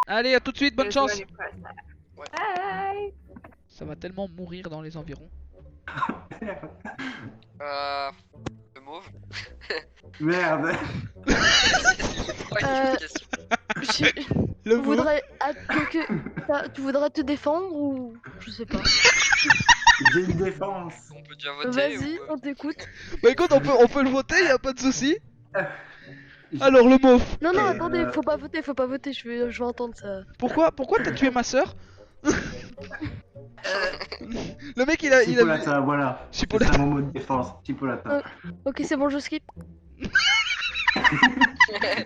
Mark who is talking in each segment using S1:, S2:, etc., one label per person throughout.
S1: Allez, à tout de suite, bonne chance.
S2: Ouais.
S3: Bye.
S1: Ça va tellement mourir dans les environs.
S2: Le mauve.
S4: Merde.
S3: Je
S1: Le mot.
S3: voudrais tu voudrais te défendre ou je sais pas.
S4: J'ai une défense.
S2: On peut déjà voter
S3: Vas-y,
S2: ou...
S3: on t'écoute.
S1: Bah écoute, on peut le voter, y a pas de souci. Alors le mauve.
S3: Non non,
S4: Et,
S3: attendez, faut pas voter, je vais entendre ça.
S1: Pourquoi t'as tué ma soeur? Le mec il a vu...
S4: Chipolata, voilà. C'est
S1: Chipolata.
S4: ça mon mot de défense. Chipolata.
S3: Ok, c'est bon, je skip.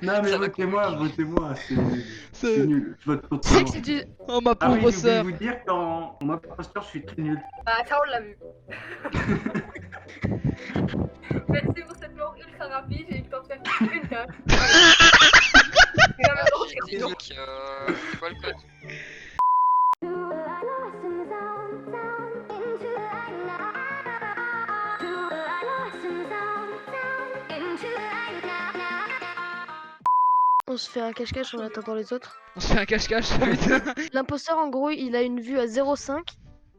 S4: Non mais
S2: Ça va
S4: votez-moi, c'est
S1: C'est-
S4: nul. Je vote contre
S3: Tu sais
S4: moi.
S3: que c'est du...
S1: Oh ma
S4: Ah oui,
S1: pauvre
S4: j'ai oublié de
S1: soeur.
S4: vous dire qu'en mode imposteur, je suis très nul.
S5: Ah, ça, on l'a vu. Merci pour cette mort ultra rapide, j'ai eu le temps de faire une tâche. Et là, maintenant, je suis
S2: Donc, c'est quoi le code?
S3: On se fait un cache-cache en attendant les autres.
S1: On se fait un cache-cache, putain.
S3: L'imposteur, en gros, il a une vue à 0,5.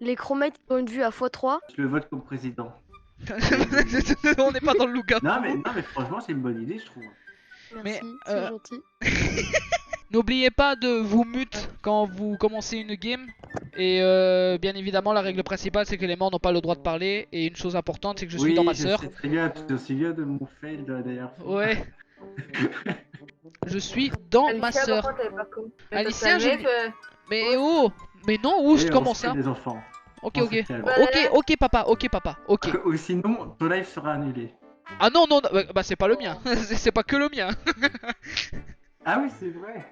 S3: Les chromates ont une vue à x3.
S4: Je le vote comme président.
S1: On n'est pas dans le loup-garou.
S4: Non mais franchement, c'est une bonne idée, je trouve.
S3: Merci,
S1: Mais,
S3: c'est gentil.
S1: N'oubliez pas de vous mute quand vous commencez une game. Et bien évidemment, la règle principale, c'est que les morts n'ont pas le droit de parler. Et une chose importante, c'est que je suis dans ma sœur.
S4: Oui, je sais très bien, tu te souviens de mon fail de la dernière fois.
S1: Ouais. Je suis dans ma
S5: Alicia,
S1: sœur.
S5: par contre, elle est pas con. Mais
S1: Alicia,
S5: t'as savé
S1: Mais oh. Mais non, ouf,
S4: Et
S1: comment
S4: on se
S1: ça?
S4: fait des enfants.
S1: Ok,
S4: on
S1: ok.
S4: se calme.
S1: Ok, papa, ok.
S4: Ou sinon, ton live sera annulé.
S1: Ah non, non, bah c'est pas le mien. C'est pas que le mien.
S4: Ah oui, c'est vrai.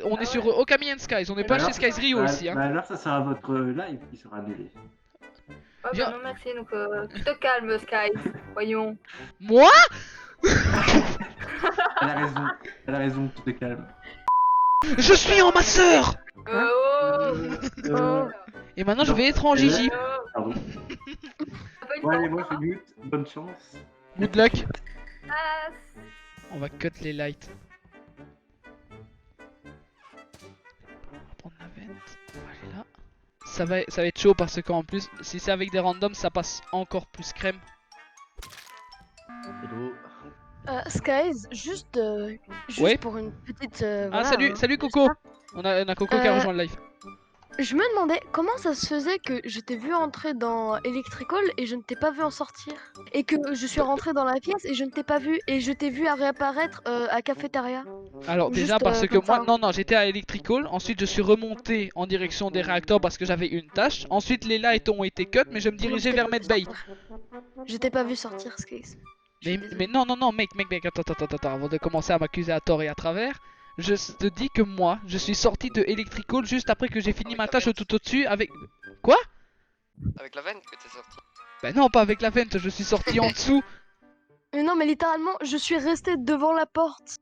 S1: On est sur Okami and Skies, on n'est pas
S4: Alors,
S1: chez Skies Rio
S4: bah,
S1: ici. Hein.
S4: bah alors, ça sera votre live qui sera annulé.
S5: Ouais,
S1: Viens.
S5: bah non, merci. Donc, tu te calmes, Sky. Voyons.
S1: Moi?
S4: Elle a raison, tu te calmes.
S1: Je suis en ma sœur.
S5: Oh.
S4: Euh,
S1: Et maintenant je vais être en Gigi.
S4: Pardon.
S5: T'as pas une
S4: Bon, allez,
S5: chance,
S4: moi je
S5: hein.
S4: mute. Bonne chance.
S1: Good luck.
S5: Ah,
S1: On va cut les lights. On va prendre la vente. On va aller là. Ça va être chaud parce qu'en plus, si c'est avec des randoms, ça passe encore plus crème.
S4: Hello.
S3: Skies, juste
S1: Ouais.
S3: pour une petite...
S1: Ah
S3: voilà,
S1: salut,
S3: hein.
S1: salut Coco. On a Coco qui a rejoint le live.
S3: Je me demandais comment ça se faisait que je t'ai vu entrer dans Electrical et je ne t'ai pas vu en sortir. Et que je suis rentré dans la pièce et je ne t'ai pas vu. Et je t'ai vu à réapparaître à Cafétéria.
S1: Alors déjà
S3: juste,
S1: parce que
S3: comme
S1: moi,
S3: ça.
S1: non, j'étais à Electrical. Ensuite je suis remonté en direction des réacteurs parce que j'avais une tâche. Ensuite les lights ont été cut mais je me dirigeais vers Medbay.
S3: Je t'ai pas vu sortir, Skies.
S1: Mais non, mec, attends, avant de commencer à m'accuser à tort et à travers, je te dis que moi, je suis sorti de Electrical juste après que j'ai fini ma tâche tout au-dessus avec... Quoi?
S2: Avec la veine que t'es sorti.
S1: Bah non, pas avec la vente, je suis sorti en dessous.
S3: Mais non, mais littéralement, je suis resté devant la porte.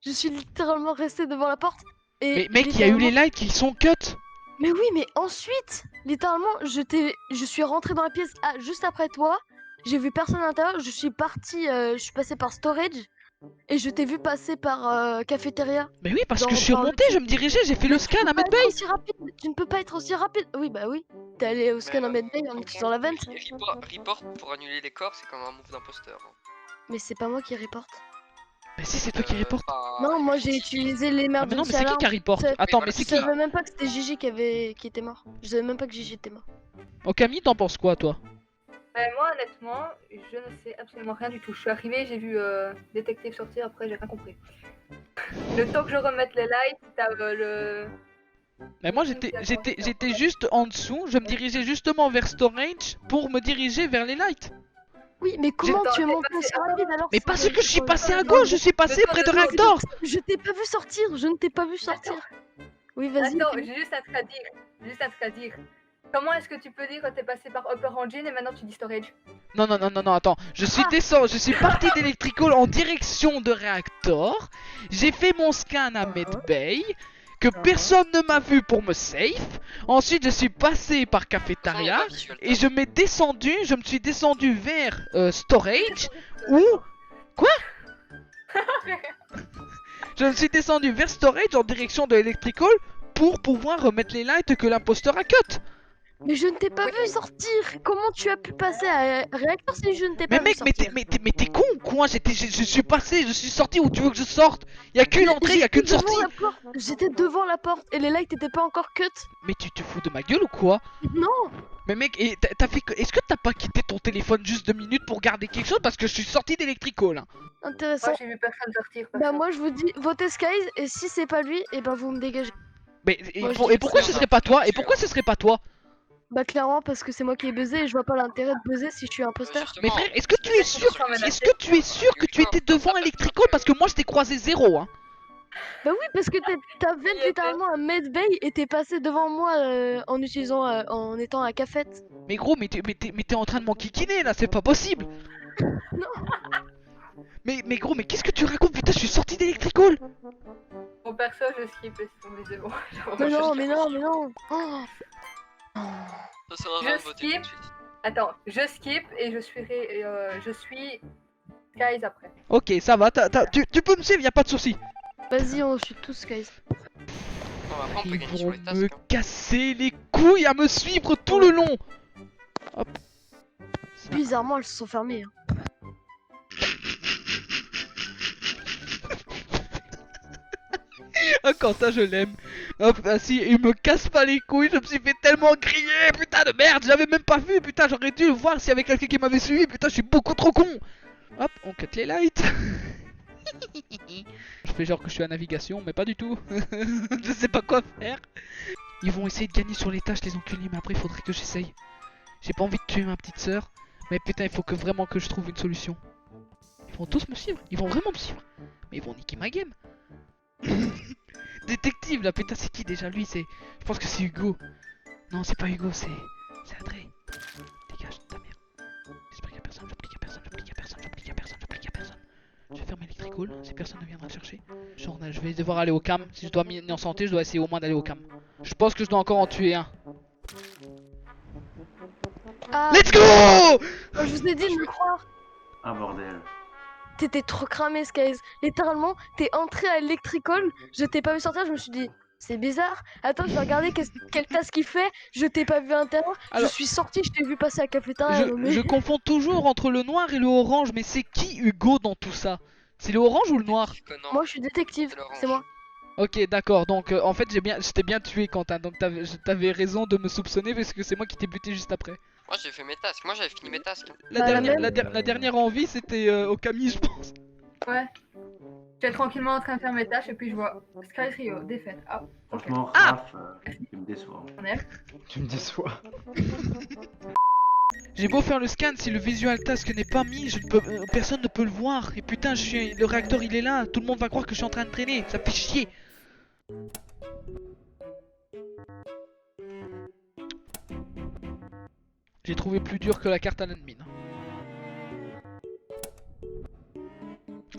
S3: Je suis littéralement resté devant la porte. Et
S1: Mais mec, il y a eu les lights qui sont cut.
S3: Mais oui, mais ensuite, littéralement, je suis rentré dans la pièce juste après toi. J'ai vu personne à l'intérieur. Je suis parti, je suis passé par storage et je t'ai vu passer par cafétéria.
S1: Mais oui, parce
S3: Dans-
S1: que je suis
S3: dans le-
S1: remonté, je me dirigeais, j'ai fait le scan à
S3: Tu peux pas
S1: Medbay.
S3: être aussi rapide. Tu ne peux pas être aussi rapide. Oui, bah oui. T'es allé au scan à Medbay, on était dans la vente.
S2: Report pour annuler les corps, c'est comme un move d'imposteur.
S3: Mais c'est pas moi qui reporte.
S1: Mais si, c'est toi qui reporte.
S3: Non, moi j'ai utilisé
S1: Ah mais non, mais
S3: l'émergency
S1: c'est qui
S3: alarm.
S1: qui reporte?
S3: C'est-
S1: Attends,
S2: Mais
S1: mais
S3: Je
S1: c'est qui?
S3: savais même pas que c'était Gigi qui était mort. Je savais même pas que Gigi était mort.
S1: Okami, t'en penses quoi, toi?
S5: Moi, honnêtement, je ne sais absolument rien du tout. Je suis arrivé, j'ai vu détective sortir, après j'ai rien compris. Le temps que je remette les lights, t'as le...
S1: Mais moi j'étais juste en dessous, je me dirigeais justement vers Storage pour me diriger vers les lights.
S3: Oui, mais comment
S5: Attends,
S3: tu es
S5: t'es
S3: monté
S5: passé
S3: aussi
S5: à
S3: rapide alors
S1: Mais
S3: que
S1: parce
S3: c'est-
S1: que je suis passé à gauche, je suis passé près de réacteur.
S3: Je t'ai pas vu sortir, je ne t'ai pas vu sortir. Oui, vas-y.
S5: Attends,
S3: dis-moi.
S5: j'ai juste un truc à dire. J'ai juste un truc à dire. Comment est-ce que tu peux dire que t'es passé par Upper Engine et maintenant tu dis Storage?
S1: Non, attends. Je suis descendu, je suis parti d'Electrical en direction de réacteur. J'ai fait mon scan à Medbay. Que personne ne m'a vu pour me safe. Ensuite, je suis passé par cafétéria. Et je me suis descendu vers Storage. Ou... Quoi? Je me suis descendu vers Storage en direction de Electrical pour pouvoir remettre les lights que l'imposteur a cut.
S3: Mais je ne t'ai pas vu sortir. Comment tu as pu passer à réacteur si je ne t'ai
S1: Mais
S3: pas
S1: mec,
S3: vu
S1: mais
S3: sortir?
S1: t'es con ou quoi? Je suis passé, je suis sorti, où tu veux que je sorte? Y a qu'une entrée, y a qu'une
S3: J'étais devant
S1: sortie.
S3: la porte. J'étais devant la porte et les lights étaient pas encore cut.
S1: Mais tu te fous de ma gueule ou quoi?
S3: Non.
S1: Mais mec, et t'as fait est-ce que t'as pas quitté ton téléphone juste 2 minutes pour garder quelque chose? Parce que je suis sorti d'Electrical. Hein.
S3: Intéressant.
S5: Moi, j'ai vu personne sortir.
S3: Bah
S5: personne.
S3: moi je vous dis votez Skies et si c'est pas lui et ben vous me dégagez.
S1: Mais
S3: Moi, je
S1: et
S3: dis
S1: pourquoi
S2: que
S1: ce
S2: c'est
S1: serait pas toi? Et pourquoi ce serait pas toi?
S3: Bah clairement parce que c'est moi qui ai buzzé et je vois pas l'intérêt de buzzer si je suis imposteur.
S1: Mais frère, est-ce que tu es sûr? Est-ce que tu es sûr que tu étais devant Electrical? Parce que moi je t'ai croisé 0 hein.
S3: Bah oui parce que t'avais littéralement un medbay et t'es passé devant moi en utilisant en étant à cafette.
S1: Mais gros, mais t'es en train de m'enquiquiner là, c'est pas possible. Mais gros, mais qu'est-ce que tu racontes? Putain, je suis sorti d'Electrical.
S5: Mon perso, je skip, laisse tomber, c'est bon.
S3: Mais non mais non mais non. Oh.
S2: Ça sert à rien de
S5: Je
S2: voter tout
S5: skip.
S2: de suite.
S5: Attends, je skip et je suis Skies après.
S1: Ok, ça va, tu peux me suivre, y a pas de souci.
S3: Vas-y on shoot tous Skies.
S2: Non, mais après, on peut
S1: Ils
S2: gagner sur
S1: vont
S2: les
S1: me
S2: tasks. Hein.
S1: casser les couilles à me suivre tout le long. Hop.
S3: Bizarrement elles se sont fermées. Hein.
S1: Ah, Quentin, je l'aime. Hop, ah si, il me casse pas les couilles, je me suis fait tellement griller, putain de merde, j'avais même pas vu, putain, j'aurais dû voir s'il y avait quelqu'un qui m'avait suivi, putain, je suis beaucoup trop con. Hop, on cut les lights. Je fais genre que je suis à navigation, mais pas du tout. Je sais pas quoi faire. Ils vont essayer de gagner sur les tâches, les enculés, mais après, il faudrait que j'essaye. J'ai pas envie de tuer ma petite sœur, mais putain, il faut que vraiment que je trouve une solution. Ils vont tous me suivre, ils vont vraiment me suivre. Mais ils vont niquer ma game. Détective là, putain, c'est qui déjà lui? C'est. Je pense que c'est Hugo. Non, c'est pas Hugo, c'est André. Dégage ta mère. J'espère qu'il y a personne, j'applique à personne, j'applique à personne, j'applique à personne, j'applique à personne. Je vais fermer Electrical si personne ne viendra le chercher. Genre, je vais devoir aller au cam. Si je dois m'y en santé, je dois essayer au moins d'aller au cam. Je pense que je dois encore en tuer un.
S3: Ah,
S1: Let's go!
S3: je vous ai dit de me croire.
S4: Ah bordel.
S3: T'étais trop cramé, Skies. Littéralement, t'es entré à Electrical, je t'ai pas vu sortir, je me suis dit, c'est bizarre. Attends, je vais regarder quelle task il fait, je t'ai pas vu à l'intérieur. Je
S1: Alors-
S3: suis sorti, je t'ai vu passer à cafétéria.
S1: Je confonds toujours entre le noir et le orange, mais c'est qui Hugo dans tout ça? C'est le orange ou le noir?
S2: Connant.
S3: Moi, je suis détective,
S2: C'est l'orange.
S3: c'est moi.
S1: Ok, d'accord, donc en fait je t'ai bien tué Quentin, donc t'avais raison de me soupçonner parce que c'est moi qui t'ai buté juste après.
S2: Moi, j'ai fait mes tasks. Moi, j'avais fini mes tasks. Hein.
S1: La,
S3: Bah, la
S1: dernière,
S3: même.
S1: la dernière envie c'était au Camille je pense.
S5: Ouais. J'étais tranquillement en train de faire mes tâches et puis je vois Skies Rio, défaite. Ah, ok.
S4: Franchement,
S1: Ah
S4: Raph, il me déçoit.
S5: On aime.
S6: Tu me déçois.
S1: J'ai beau faire le scan, si le visual task n'est pas mis, personne ne peut le voir. Et putain, le réacteur il est là, tout le monde va croire que je suis en train de traîner, ça me fait chier. J'ai trouvé plus dur que la carte à l'admin.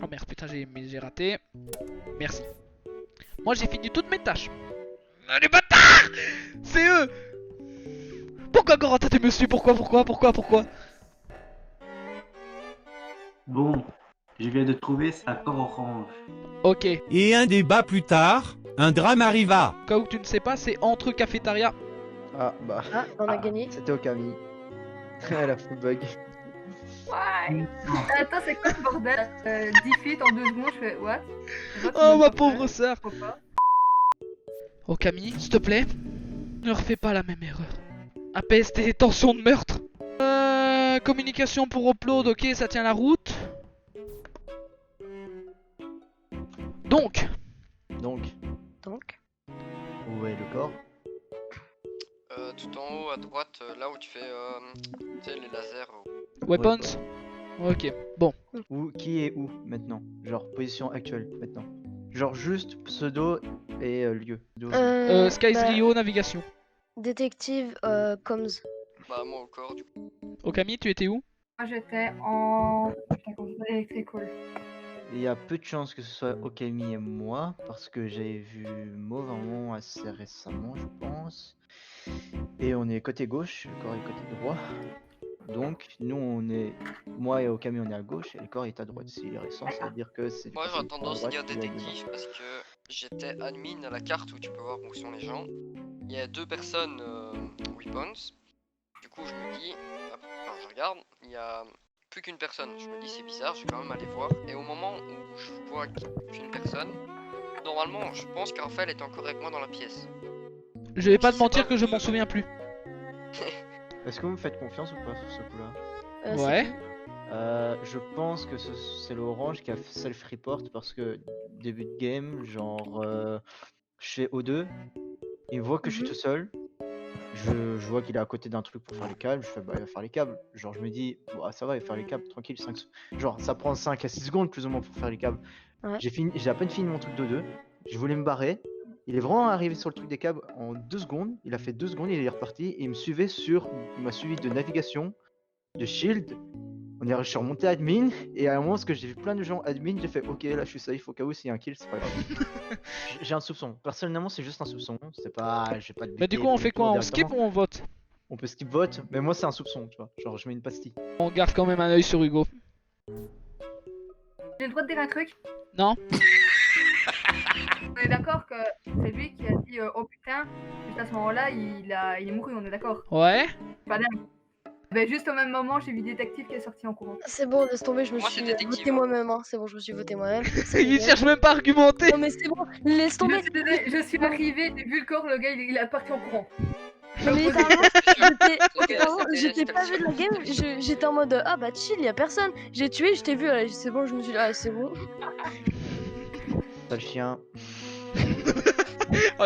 S1: Oh merde, putain, j'ai raté. Merci. Moi j'ai fini toutes mes tâches. Ah, les bâtards! C'est eux! Pourquoi Corentin tu me suis? Pourquoi?
S4: Bon, je viens de trouver sa corps orange.
S1: Ok,
S7: Et un débat plus tard, un drame arriva.
S1: au cas où tu ne sais pas, c'est entre cafétéria.
S6: Ah bah,
S3: Ah, on a gagné.
S6: c'était au Camille. Elle a full bug.
S5: Ouais. Attends, c'est quoi ce bordel? 10 feet en 2 secondes, je fais what? Je vois que
S1: Oh
S5: tu
S1: ma
S5: me
S1: pauvre
S5: comprends
S1: sœur.
S5: pas.
S1: Oh Camille, s'il te plaît, ne refais pas la même erreur. APST et tension de meurtre. Communication pour upload, ok, ça tient la route. Donc,
S6: Donc, où est le corps?
S2: Tout en haut à droite, là où tu fais tu sais, les lasers.
S1: weapons. Ok, bon.
S6: Où, qui est où maintenant? Genre position actuelle maintenant. Genre juste pseudo et lieu.
S1: Skies
S3: bah,
S1: Rio, navigation.
S3: Détective, comms.
S2: Bah, moi au corps, du coup.
S1: Oh Camille, tu étais où?
S5: Moi j'étais en. Electrical.
S6: Il y a peu de chances que ce soit Okami et moi parce que j'ai vu Mauve un moment assez récemment, je pense. Et on est côté gauche, le corps est côté droit. Donc nous on est, moi et Okami on est à gauche et le corps est à droite. S'il est récent, ça veut dire que c'est.
S2: Moi, j'aurais tendance à dire détective parce que j'étais admin à la carte où tu peux voir où sont les gens. Il y a 2 personnes weapons. Du coup, je me dis, enfin, je regarde, il y a plus qu'une personne. Je me dis, c'est bizarre, je vais quand même aller voir. Et au moment où je vois qu'une personne, normalement, je pense que Raphaël est encore avec moi dans la pièce.
S1: Je vais pas te mentir que je m'en souviens plus.
S6: Est-ce que vous me faites confiance ou pas sur ce coup-là?
S3: C'est
S1: Ouais.
S3: qui
S6: Je pense que c'est l'orange qui a self-report parce que début de game, genre chez O2, il voit que je suis tout seul. Je vois qu'il est à côté d'un truc pour faire les câbles. Je fais bah il va faire les câbles. Genre je me dis bah, ça va, il va faire les câbles tranquille. Genre ça prend 5 à 6 secondes plus ou moins pour faire les câbles.
S3: Ouais.
S6: J'ai à peine fini mon truc d'O2. Je voulais me barrer. Il est vraiment arrivé sur le truc des câbles en 2 secondes. Il a fait 2 secondes, il est reparti et il m'a suivi de navigation, de shield. Je suis remonté admin et à un moment parce que j'ai vu plein de gens admin, j'ai fait ok là je suis safe au cas où s'il y a un kill c'est pas grave. J'ai un soupçon. Personnellement c'est juste un soupçon. C'est pas, j'ai pas de.
S1: Mais du coup, on fait quoi? On skip ou on vote?
S6: On peut skip vote, mais moi c'est un soupçon, tu vois. Genre je mets une pastille.
S1: On garde quand même un œil sur Hugo.
S5: J'ai le droit de dire un truc?
S1: Non?
S5: On est d'accord que c'est lui qui a dit oh putain, juste à ce moment-là il est mouru, on est d'accord?
S1: Ouais.
S5: Pas dingue. Ben juste au même moment j'ai vu détective qui est sorti en courant.
S3: C'est bon, laisse tomber, je me
S2: Moi,
S3: suis
S2: c'est détective,
S3: voté
S2: hein.
S3: moi-même. Hein. C'est bon, je me suis voté moi-même. Ça
S1: Il
S3: rigole.
S1: cherche même pas à argumenter.
S3: Non mais c'est bon, laisse tomber.
S5: Je suis arrivé, j'ai vu le corps, le gars il est parti en courant.
S3: Non mais littéralement, j'étais
S2: c'était
S3: pas vu de la game, j'étais en mode ah bah chill, y a personne. J'ai tué, je t'ai vu, c'est bon, je me suis dit ah c'est bon.
S6: Sale chien.
S1: Oh,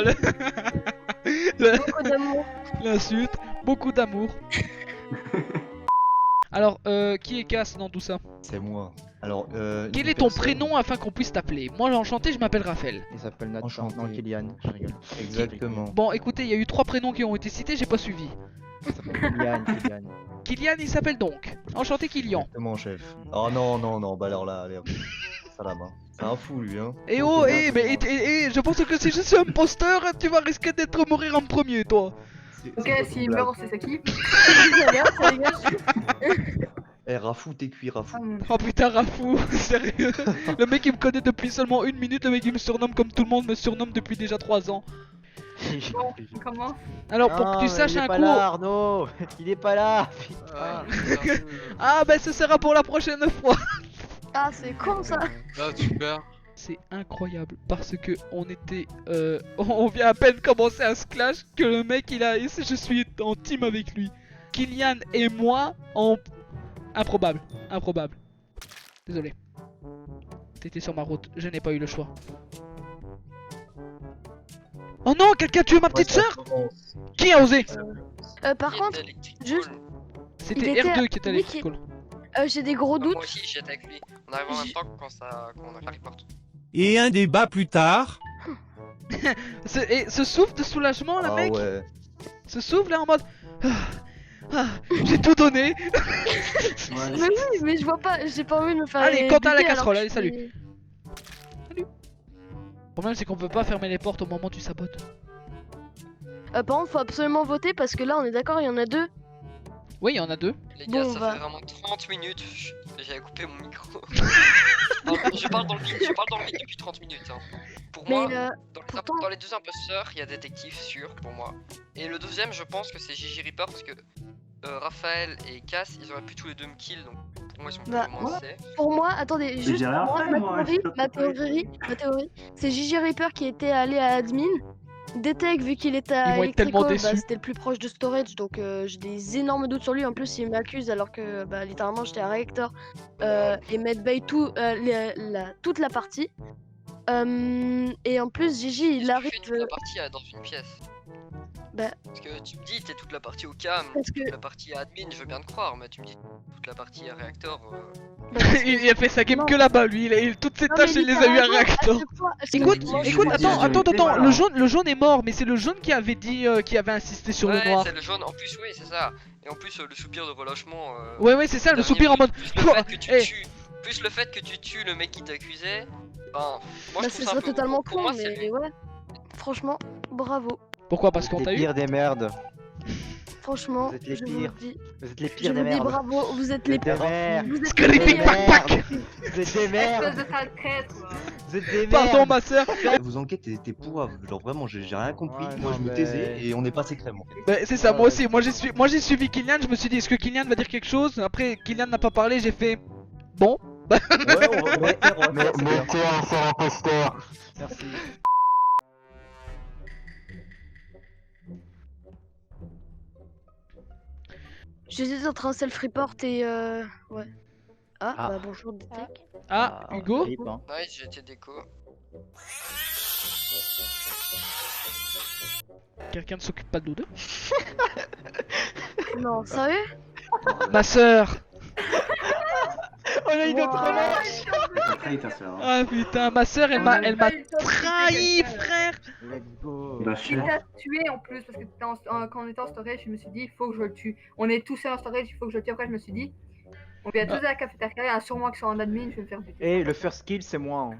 S3: Beaucoup d'amour.
S1: l'insulte, beaucoup d'amour. Alors, qui est Cass dans tout ça?
S8: C'est moi. Alors,
S1: Quel
S8: une
S1: est ton
S8: personne-
S1: prénom afin qu'on puisse t'appeler? Moi, enchanté, je m'appelle Raphaël.
S6: Il s'appelle Nathan.
S8: Enchanté.
S6: Non, Kylian. Je rigole.
S8: Exactement.
S1: Bon, écoutez, il y a eu 3 prénoms qui ont été cités, j'ai pas suivi.
S6: Il s'appelle Kylian.
S1: Kylian, il s'appelle donc. Enchanté, Kylian.
S8: Exactement, chef. Oh non, non, non, bah alors là, allez, hop. Salam. Hein. C'est un fou, lui, hein.
S1: Et oh, mais je pense que si je suis imposteur, tu vas risquer d'être mourir en premier, toi.
S5: Ok, s'il meurt on sait c'est qui.
S3: Ça rigole.
S8: Eh, Rafou, t'es cuit, Rafou.
S5: Ah, mon Dieu.
S1: Oh putain, Rafou, sérieux. Le mec, il me connaît depuis seulement 1 minute, le mec, il me surnomme comme tout le monde me surnomme depuis déjà 3 ans.
S5: Comment?
S1: Alors, pour que tu saches
S6: il est
S1: un
S6: pas
S1: coup...
S6: là, Arnaud. Il est pas là. Putain.
S1: Ah, bah, ce sera pour la prochaine fois.
S3: Ah c'est con ça.
S9: Ah, super.
S1: C'est incroyable parce que on était, on vient à peine commencer un clash que le mec il a, je suis en team avec lui. Kylian et moi en improbable. Désolé. T'étais sur ma route, je n'ai pas eu le choix. Oh non, quelqu'un a tué ma petite sœur. Qui a osé?
S3: Par contre, juste-
S1: C'était
S3: il était
S1: R2 qui était à
S3: lui qui-
S1: l'école.
S3: j'ai des gros doutes.
S2: Moi aussi j'étais avec lui. On arrive en même temps quand on a fait les portes.
S7: Et un débat plus tard,
S1: Et ce souffle de soulagement là,
S8: Ah
S1: mec.
S8: ouais.
S1: Ce souffle là en mode. J'ai tout donné.
S3: Mais oui, mais je vois pas, j'ai pas envie de me faire.
S1: Allez, Quentin à la
S3: buter alors
S1: casserole,
S3: que
S1: allez,
S3: je
S1: salut.
S3: suis-
S1: Le problème c'est qu'on peut pas fermer les portes au moment où tu sabotes.
S3: Par contre, faut absolument voter parce que là, on est d'accord, il y en a 2.
S1: Oui, il y en a 2.
S2: Les gars,
S3: Bon,
S2: ça
S3: va.
S2: fait vraiment 30 minutes. J'avais coupé mon micro. Je parle dans le vide depuis 30 minutes. Hein. Pour
S3: Mais
S2: moi,
S3: pourtant-
S2: dans les 2 imposteurs, il y a détective sûr pour moi. Et le deuxième, je pense que c'est Gigi Reaper parce que Raphaël et Cass, ils auraient pu tous les 2 me kill. Donc pour moi, ils sont plus
S3: Bah,
S2: ou moins safe.
S3: Pour moi, attendez, juste
S4: j'ai rien
S3: pour moi,
S4: fait, moi, s'il te
S3: ma
S4: plaît.
S3: théorie, c'est Gigi Reaper qui était allé à admin. Detect, vu qu'il était
S1: Ils
S3: à
S1: vont être tellement
S3: Electrical,
S1: déçus.
S3: c'était le plus proche de storage, donc j'ai des énormes doutes sur lui. En plus, il m'accuse alors que littéralement j'étais un réacteur et Medbay toute la partie. Et en plus, Gigi il
S2: Est-ce que tu
S3: arrive
S2: fais toute la partie dans une pièce.
S3: Bah.
S2: Parce que tu me dis t'es toute la partie au cam,
S3: parce que
S2: toute la partie admin, je veux bien te croire, mais tu me dis toute la partie réacteur.
S1: il a fait sa game
S3: Non.
S1: que là-bas, lui. Toutes ses
S3: Non,
S1: tâches,
S3: mais
S1: il les a eu à
S3: littéralement,
S1: réacteur.
S3: chaque fois-
S1: Écoute,
S3: moi, je
S1: écoute,
S3: me dis-
S1: attends,
S4: voilà.
S1: le jaune est mort, mais c'est le jaune qui avait dit, qui avait insisté sur le
S2: Ouais,
S1: noir.
S2: c'est le jaune. En plus, oui, c'est ça. Et en plus, le soupir de relâchement.
S1: Ouais, c'est ça, le
S2: dernier
S1: soupir en mode.
S2: minute, plus le fait que tu
S1: Eh.
S2: tues- plus le fait que tu tues le mec qui t'accusait. Enfin, moi
S3: Bah,
S2: je
S3: ce
S2: trouve ça un
S3: serait
S2: peu
S3: totalement
S2: pour
S3: con,
S2: moi, c'est
S3: mais ouais. Franchement, bravo.
S1: Pourquoi? Parce qu'on
S6: Vous
S1: t'a
S6: êtes
S1: eu.
S6: les pires des merdes.
S3: Franchement,
S6: Vous êtes les
S3: je vous le
S6: pires.
S3: dis.
S6: Vous êtes les
S3: Je
S6: pires des
S3: vous dis
S6: merdes.
S3: bravo, vous êtes
S6: Vous
S3: les
S6: êtes des merdes.
S3: Vous êtes
S1: Scalipig
S3: les
S6: Des
S1: pack pack.
S6: merdes. Vous êtes des
S5: Espèce
S6: merdes.
S5: de sale traître.
S6: Vous êtes des
S1: Pardon,
S6: merdes.
S1: ma sœur.
S8: Vos enquêtes étaient pourraves. Genre vraiment, j'ai rien compris.
S6: Ouais,
S8: Moi,
S6: non,
S8: je me
S6: mais-
S8: taisais et on est passé crème. En fait.
S1: Bah, c'est ça,
S6: Ouais,
S1: moi aussi.
S6: ouais.
S1: Moi j'ai suivi Kylian. Je me suis dit, est-ce que Kylian va dire quelque chose? Après, Kylian n'a pas parlé. J'ai fait bon.
S8: Ouais, on va faire, c'est bien.
S7: un seul imposteur.
S6: Merci.
S3: J'étais en train de self-report et ouais. Ah,
S6: Ah.
S3: bah bonjour Détec.
S1: Ah, Hugo.
S6: rip, hein.
S2: Nice, j'ai été déco.
S1: Quelqu'un ne s'occupe pas de nous deux.
S3: Non, sérieux?
S1: Ma sœur.
S6: On a une autre
S3: Wow.
S6: revanche.
S4: T'as trahi ta soeur.
S1: Ah putain, ma sœur, elle m'a trahi, frère.
S6: Let's go.
S4: Bah,
S5: Il t'a tué en plus parce que quand on était en storage, je me suis dit il faut que je le tue. On est tous seuls en storage, il faut que je le tue. Après, je me suis dit on vient tous à la cafétéria, il y a sûrement qui sont en admin, je vais me faire buter.
S6: Eh, le first kill, c'est moi. Hein.